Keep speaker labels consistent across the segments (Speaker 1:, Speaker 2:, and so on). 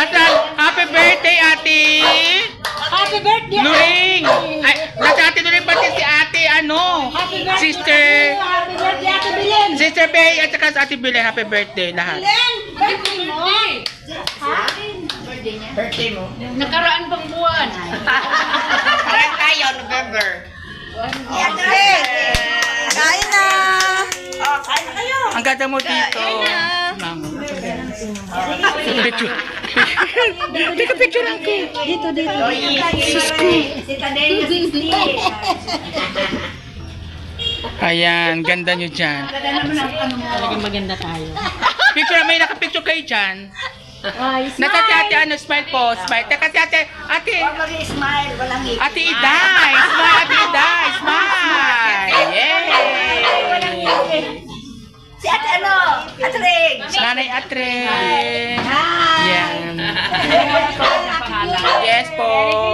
Speaker 1: Happy birthday, ate!
Speaker 2: Happy birthday!
Speaker 1: Luring! Ay, nasa ate Luring pati si ate, ano?
Speaker 2: Happy birthday!
Speaker 1: Sister!
Speaker 2: Happy birthday, Ate Bilen!
Speaker 1: Sister Bay at saka sa ate Bilen, happy birthday lahat.
Speaker 2: Bilen! Birthday mo? Ha?
Speaker 1: Birthday mo?
Speaker 2: Nakaraan bang buwan?
Speaker 1: Parang tayo, November.
Speaker 3: Kain na! Oh, kain na kayo!
Speaker 1: Ang ganda mo dito. Ma'am. Picture. Teka, picture lang ko.
Speaker 2: Dito.
Speaker 1: Sus ko. Ayan, ganda nyo dyan.
Speaker 2: Talagang maganda tayo.
Speaker 1: Picture, may nakapicture kayo dyan. Nakati ate, smile po, smile. Teka, ate,
Speaker 3: Smile, walang ngipin.
Speaker 1: ate Iday, smile, ate Iday, smile. Yay!
Speaker 3: Si ate ano? Ate Ring!
Speaker 1: Nanay Atre. Yan. Yes po,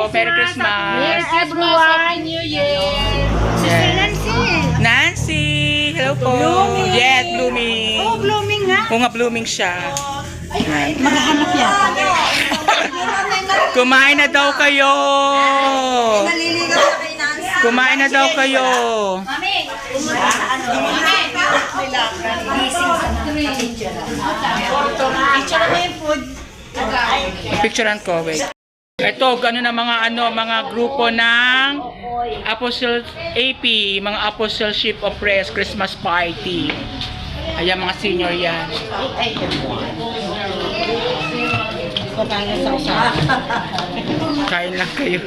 Speaker 1: Merry Christmas.
Speaker 2: Everyone! New Year!
Speaker 1: Yes.
Speaker 3: Nancy!
Speaker 1: Nancy, hello po.
Speaker 3: Blooming.
Speaker 1: Yes, blooming.
Speaker 3: Oh, blooming nga!
Speaker 1: Oo nga, blooming siya. Yan.
Speaker 2: Maghahanap yata.
Speaker 1: Kumain na daw kayo.
Speaker 3: Naliligaw na kay Nancy.
Speaker 1: Kumain na daw kayo.
Speaker 3: Mami! Pumunta sa ano? Gising sa picture. Picture mo yung food.
Speaker 1: Picturean ko, wait. Ito, gano'n na mga grupo ng Apostle AP, mga Apostleship of Praise Christmas Party. Ayan, mga senior yan. Kain lang kayo.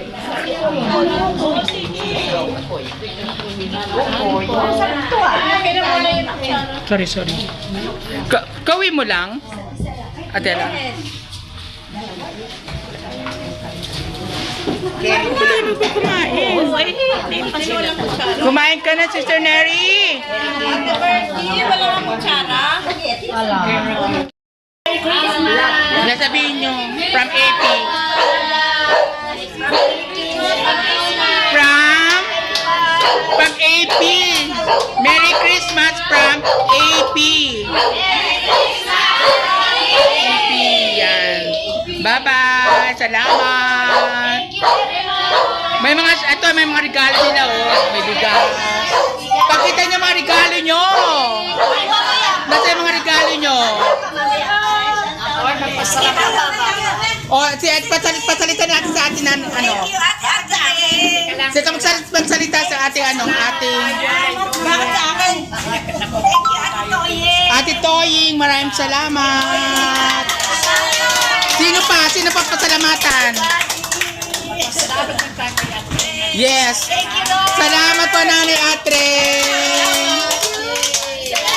Speaker 1: Sorry. Kawi mo lang? Adela. Kumain ka na, Sister Neri.
Speaker 3: Happy birthday! Wala kang kutsara?
Speaker 1: Nasabihin nyo, from AP. From AP. Merry Christmas from AP. AP, yan. Bye-bye. Salamat. May mga regalo nila, oh. May regalo. Pakita nyo mga regalo nyo. Nasa yung mga regalo nyo. O, pasalita natin sa atin ano.
Speaker 3: Thank you, ate Ring!
Speaker 1: Sige, magsalita sa ating ating
Speaker 3: Bakit sa akin? Thank you, ate Toye!
Speaker 1: Ate Toying, maraming salamat. Sino pa pasalamatan? Yes. Salamat po, Nanay Atre.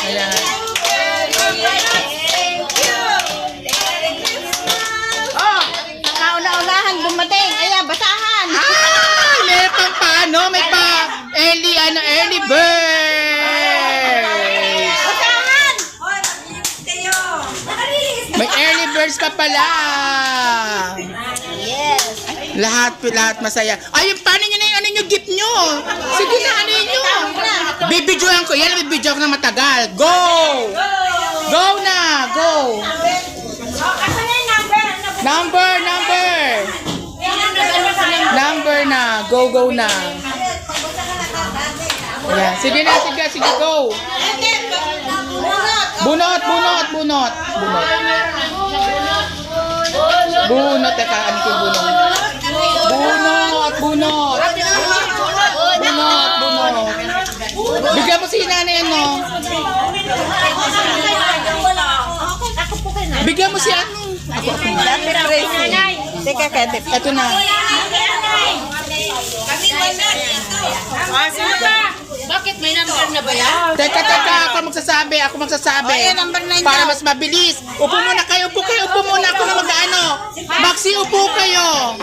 Speaker 1: Ayan.
Speaker 2: Oh! Nakauna-unahan dumating. Ayan, basahan.
Speaker 1: May pang paano? May pa early bird.
Speaker 3: Basahan! Hoy, mag-inis kayo!
Speaker 1: May early birds pa pala.
Speaker 3: Yes!
Speaker 1: Lahat masaya. Ay, paano nyo na yung gift nyo? Sige na, nyo? Bibidyoan ko. Yan, bibidyoan ko na matagal. Go! Go na! Go!
Speaker 3: Asan na yung number?
Speaker 1: Number na. Go na. Ayan. Sige, go. Bunot. Teka, ano yung bunot? Bunot. Bigyan mo si nanay, ano? Bigyan mo si ano?
Speaker 3: Teka, Kate.
Speaker 1: Ito na.
Speaker 2: Sino ba? Bakit may number na ba yan?
Speaker 1: Teka, ako magsasabi.
Speaker 3: Ayan, number 9
Speaker 1: Para
Speaker 3: daw.
Speaker 1: mas mabilis. Upo muna kayo. Upo muna ako na mag-ano. Maxi, upo kayo.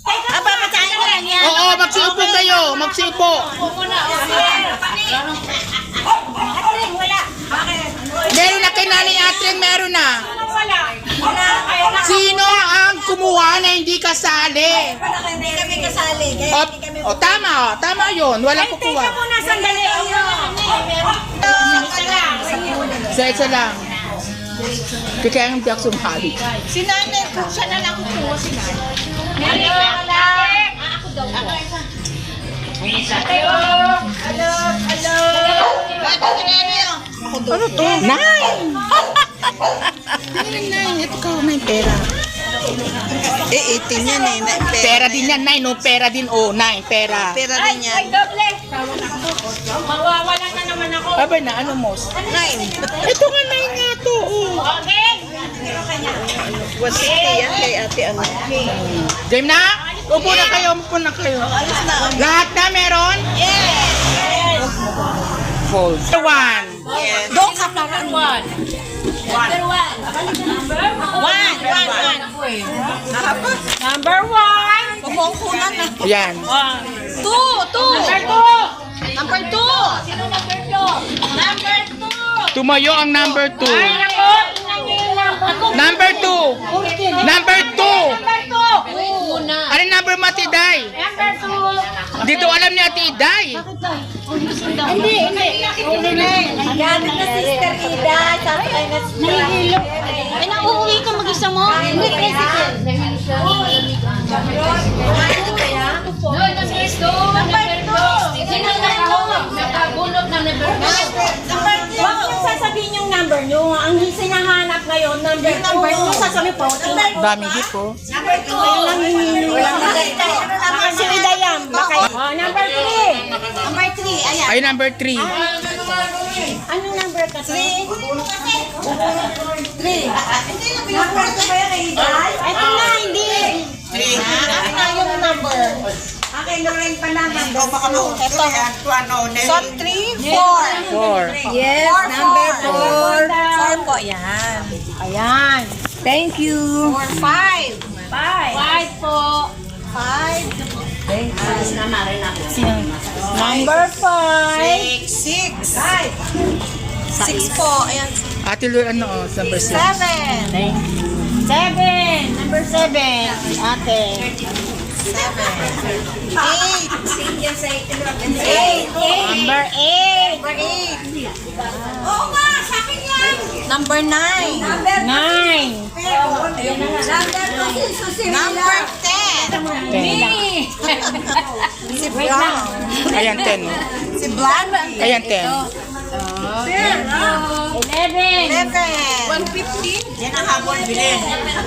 Speaker 3: Aba, basahin ko lang yan.
Speaker 1: Oo, Maxi, upo kayo.
Speaker 3: Ate Ring, wala.
Speaker 1: Meron na kay Nanay Atring, meron na.
Speaker 3: Wala.
Speaker 1: Sino ang kumuha na hindi kasali?
Speaker 3: Hindi kami kasali. Kaya hindi kami...
Speaker 1: Tama yun. Walang
Speaker 3: Teka
Speaker 1: kukuha.
Speaker 3: muna, sandali.
Speaker 1: Isa lang. Kaya hindi ako sumali.
Speaker 2: Si nanay, siya na lang kukuha si nanay.
Speaker 1: Ano to? Nine! Nine, ito ka, may pera.
Speaker 3: Eh, 18 yan eh.
Speaker 1: Pera din yan, nine, no? Pera din, oh, nine, pera.
Speaker 3: Pera din yan.
Speaker 2: Mawawalan na naman ako.
Speaker 1: Abay na, ano mo?
Speaker 3: 9.
Speaker 1: Ito nga, nine nga to, oh.
Speaker 2: Okay?
Speaker 3: 150 yan kay ate ano.
Speaker 1: Game na? Upo na kayo, upo na kayo. Lahat na meron?
Speaker 2: Yes!
Speaker 1: Fold. One.
Speaker 3: Yes.
Speaker 2: Doon ka plan one. Number one. Number one.
Speaker 3: Pumungkunan na.
Speaker 1: Yan.
Speaker 2: Two. Number two. Number two. Sino number two? Number two.
Speaker 1: Tumayo ang number 2.
Speaker 2: Ay, ako. Tingnan niyo yung number.
Speaker 1: Number 2. Number 2.
Speaker 2: Number two. Una.
Speaker 1: Ano yung number mo, Ate Day?
Speaker 2: Number two.
Speaker 1: Dito alam ni Ate Day.
Speaker 2: Hindi.
Speaker 3: Gamit na Sister Ida. Sabi ay
Speaker 2: Nahihilo. Ay, nauuwi ka mag-isa mo? Hindi, tricycle. Nakabunot na number
Speaker 3: Huwag yung sasabihin yung number nyo. Ang sinahanap ngayon, number 2. Number 2, sasabihin po.
Speaker 1: Dami di po.
Speaker 3: Number 2. Walang hihilo. Si Idayam. Number 3. Number 3. Ayan.
Speaker 1: Ay, number 3.
Speaker 3: Anong number ka? 3. 3. Number ka ba yan kay Iday? Ito na, hindi. 3. Ano na yung number? Akin na rin pa naman. Ito. So, 3, 4.
Speaker 1: 4.
Speaker 3: Yes, number 4. 4 po, yan. Ayan. Thank you. 4, 5. 5 po. 5. Thank you. Number 5. 6. 6 po. Ayan.
Speaker 1: Ate Lu, ano, number 6.
Speaker 3: 7. Number 7. Ate. 7. 8. 8. Number 8. Oo nga, sa akin yan. Number 9. 9. Number 10.
Speaker 1: 10.
Speaker 3: Si Brown.
Speaker 1: Ayan, 10.
Speaker 3: Si Blan.
Speaker 1: Ayan, 10.
Speaker 3: 11. 150. Yan ang habol bilhin.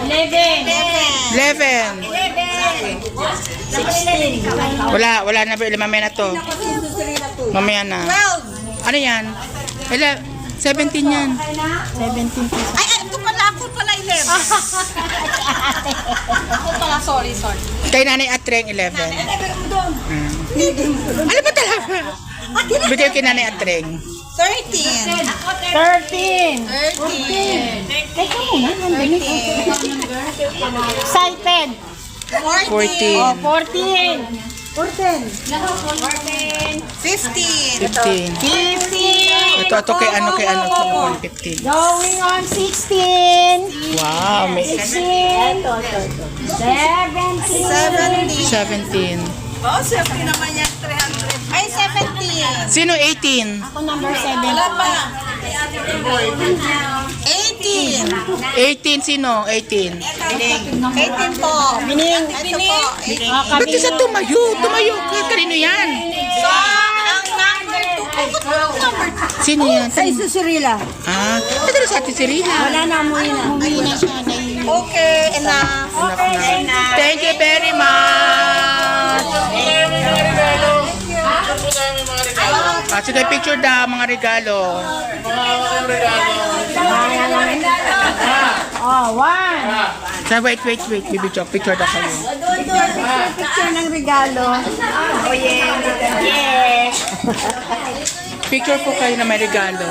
Speaker 3: 11.
Speaker 1: 11.
Speaker 3: 16.
Speaker 1: Wala na. Mamaya na to. Mamaya na.
Speaker 3: 12.
Speaker 1: Ano yan? 17 yan.
Speaker 3: 17 pesos. Ay, ito pala. Ako pala 11. Ako pala, sorry.
Speaker 1: Kay Nanay Atreng, 11. Ano ba talaga? Bigay kay Nanay Atreng.
Speaker 3: 13. 13. Teka muna. 13. Excited.
Speaker 1: 14.
Speaker 3: 14. 15.
Speaker 1: 15. Ito kay ano, 15.
Speaker 3: Going on 16.
Speaker 1: Wow, may
Speaker 3: 16. 17.
Speaker 1: 17.
Speaker 3: Oh, 17 naman yan, 300. Ay, 17.
Speaker 1: Sino 18?
Speaker 3: Ako number 7. Wala pa. 18.
Speaker 1: 18 sino? 18.
Speaker 3: 18 po. Bining. Ito po. 18.
Speaker 1: Ba't isa tumayo? Tumayo ka. Kanino yan?
Speaker 3: So, ang number 2.
Speaker 1: Sino yan?
Speaker 3: Sa Isusirila.
Speaker 1: Ah, ito sa Ate Cirila.
Speaker 3: Wala na, umuwi na siya. Okay, enough. Okay, enough.
Speaker 1: Thank you very much. Sige, picture daw mga regalo.
Speaker 3: Oh, 1.
Speaker 1: Wait. Picture daw kayo.
Speaker 3: Picture ng regalo. Oh, yeah.
Speaker 1: Picture po kayo na may regalo.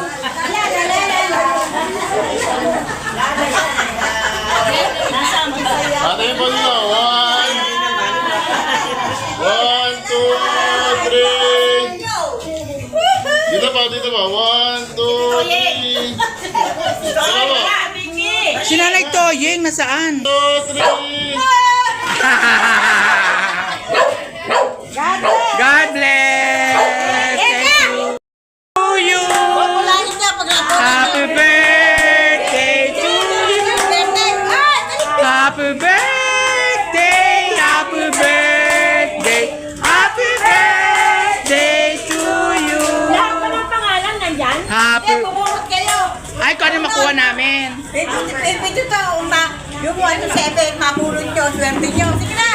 Speaker 4: Ate po dito. 1, 2, 3. Dito pa. 1, 2, 3. Salamat.
Speaker 1: Si Nanay Toyeng, nasaan?
Speaker 4: 2, 3.
Speaker 1: God bless! Thank you! To you! Happy birthday
Speaker 3: Bumulot kayo.
Speaker 1: Ay, kung ano makuha namin.
Speaker 3: Ito to, yung 1-7, mabulot nyo, swerte nyo. Sige na.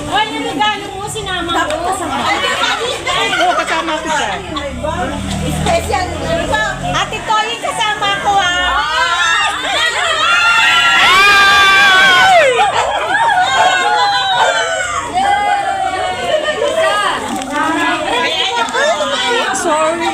Speaker 2: Hoy, yung regalo mo, sinama ko.
Speaker 1: Oo, kasama ko siya.
Speaker 3: Special. Ate Toy, kasama ko ha.
Speaker 2: Sorry.